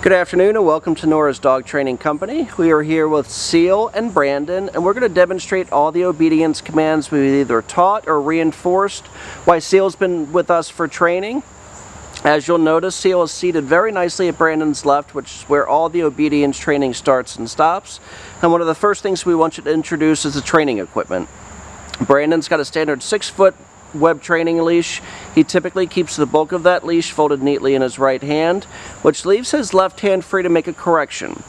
Good afternoon and welcome to Nora's Dog Training Company. We are here with Seal and Brandon, and we're going to demonstrate all the obedience commands we've either taught or reinforced while Seal's been with us for training. As you'll notice, Seal is seated very nicely at Brandon's left, which is where all the obedience training starts and stops. And one of the first things we want you to introduce is the training equipment. Brandon's got a standard 6-foot web training leash. He typically keeps the bulk of that leash folded neatly in his right hand, which leaves his left hand free to make a correction.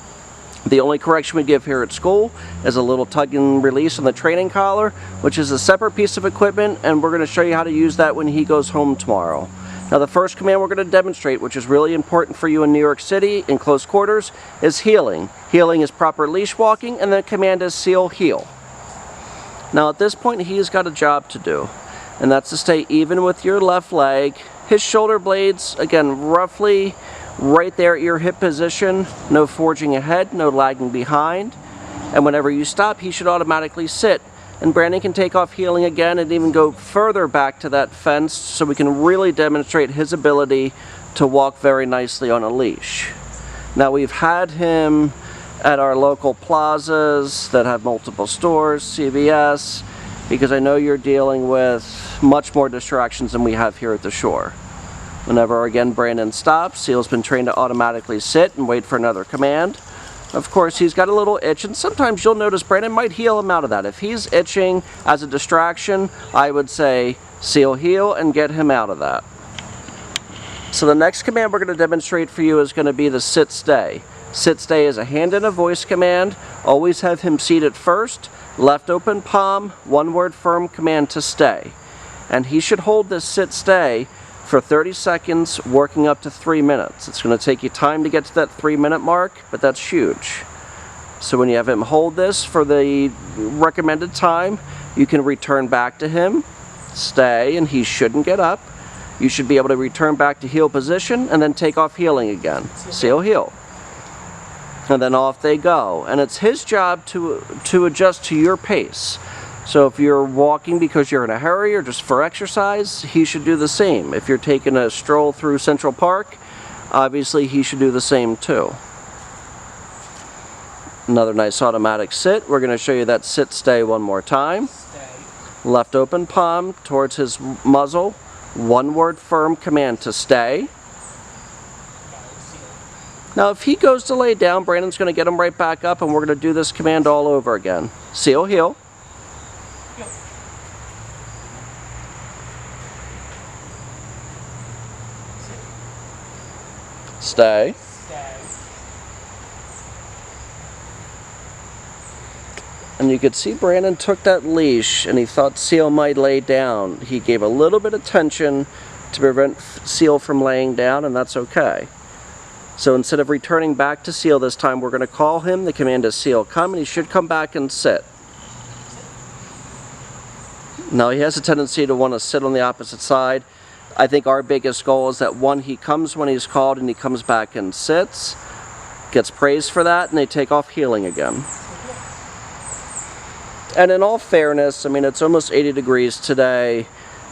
The only correction we give here at school is a little tug and release on the training collar, which is a separate piece of equipment, and we're going to show you how to use that when he goes home tomorrow. Now the first command we're going to demonstrate, which is really important for you in New York City in close quarters, is heeling. Heeling is proper leash walking, and the command is Seal heel. Now at this point he's got a job to do, and that's to stay even with your left leg. His shoulder blades, again, roughly right there at your hip position. No forging ahead, no lagging behind. And whenever you stop, he should automatically sit. And Brandon can take off heeling again and even go further back to that fence so we can really demonstrate his ability to walk very nicely on a leash. Now we've had him at our local plazas that have multiple stores, CVS, because I know you're dealing with much more distractions than we have here at the shore. Whenever, again, Brandon stops, Seal's been trained to automatically sit and wait for another command. Of course, he's got a little itch, and sometimes you'll notice Brandon might heel him out of that. If he's itching as a distraction, I would say Seal heel and get him out of that. So the next command we're going to demonstrate for you is going to be the sit stay. Sit stay is a hand and a voice command. Always have him seated first. Left open palm, one word firm command to stay. And he should hold this sit stay for 30 seconds, working up to 3 minutes. It's going to take you time to get to that 3-minute mark, but that's huge. So when you have him hold this for the recommended time, you can return back to him, stay, and he shouldn't get up. You should be able to return back to heel position and then take off heeling again. Seal heel. And then off they go. And it's his job to adjust to your pace. So if you're walking because you're in a hurry or just for exercise, he should do the same. If you're taking a stroll through Central Park, obviously he should do the same too. Another nice automatic sit. We're going to show you that sit stay one more time. Stay. Left open palm towards his muzzle. One word firm command to stay. Now if he goes to lay down, Brandon's going to get him right back up, and we're going to do this command all over again. Seal heel. Stay. And you could see Brandon took that leash and he thought Seal might lay down. He gave a little bit of tension to prevent Seal from laying down, and that's okay. So instead of returning back to Seal this time, we're going to call him. The command is Seal come, and he should come back and sit. Now he has a tendency to want to sit on the opposite side. I think our biggest goal is that one, he comes when he's called and he comes back and sits, gets praised for that, and they take off heeling again. And in all fairness, I mean, it's almost 80 degrees today.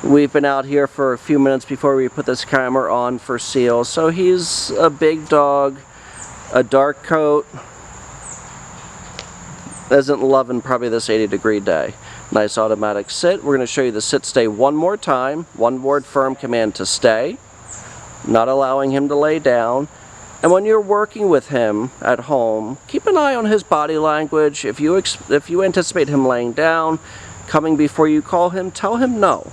We've been out here for a few minutes before we put this camera on for Seal. So he's a big dog, a dark coat, isn't loving probably this 80-degree day. Nice automatic sit. We're going to show you the sit stay one more time. One word firm command to stay. Not allowing him to lay down. And when you're working with him at home, keep an eye on his body language. If you anticipate him laying down, coming before you call him, tell him no.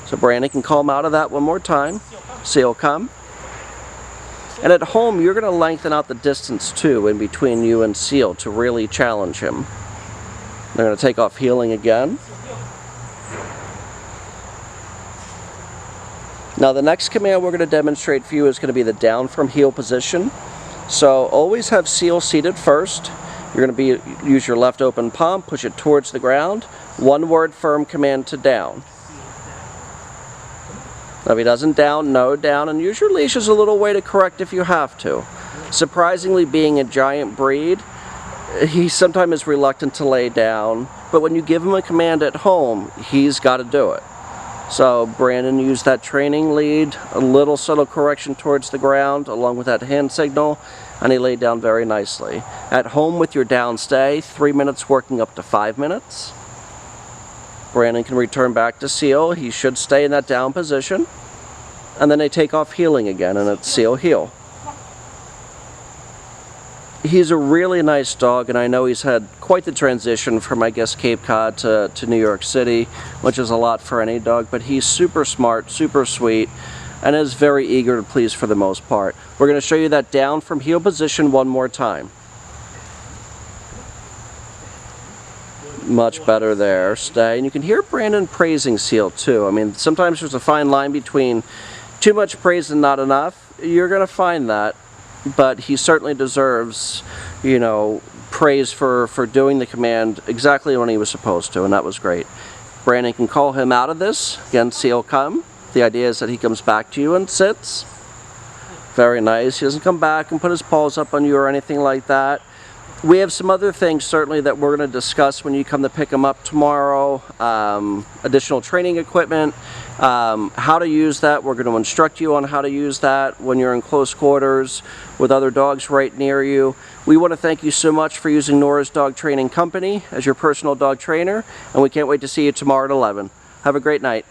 So Brandon can call him out of that one more time. Seal come. And at home, you're going to lengthen out the distance too in between you and Seal to really challenge him. They're going to take off heeling again. Now the next command we're going to demonstrate for you is going to be the down from heel position. So always have Seal seated first. You're going to use your left open palm, push it towards the ground. One word firm command to down. Now if he doesn't down, no down, and use your leash as a little way to correct if you have to. Surprisingly, being a giant breed, he sometimes is reluctant to lay down, but when you give him a command at home, he's got to do it. So Brandon used that training lead, a little subtle correction towards the ground along with that hand signal, and he laid down very nicely. At home with your down stay, 3 minutes working up to 5 minutes. Brandon can return back to Seal. He should stay in that down position. And then they take off heeling again, and it's Seal heel. He's a really nice dog, and I know he's had quite the transition from, I guess, Cape Cod to New York City, which is a lot for any dog, but he's super smart, super sweet, and is very eager to please for the most part. We're going to show you that down from heel position one more time. Much better there. Stay. And you can hear Brandon praising Seal too. I mean, sometimes there's a fine line between too much praise and not enough. You're going to find that. But he certainly deserves, you know, praise for doing the command exactly when he was supposed to, and that was great. Brandon can call him out of this. Again, Seal come. The idea is that he comes back to you and sits. Very nice. He doesn't come back and put his paws up on you or anything like that. We have some other things certainly that we're going to discuss when you come to pick him up tomorrow. Additional training equipment, how to use that. We're going to instruct you on how to use that when you're in close quarters with other dogs right near you. We want to thank you so much for using Nora's Dog Training Company as your personal dog trainer, and we can't wait to see you tomorrow at 11. Have a great night.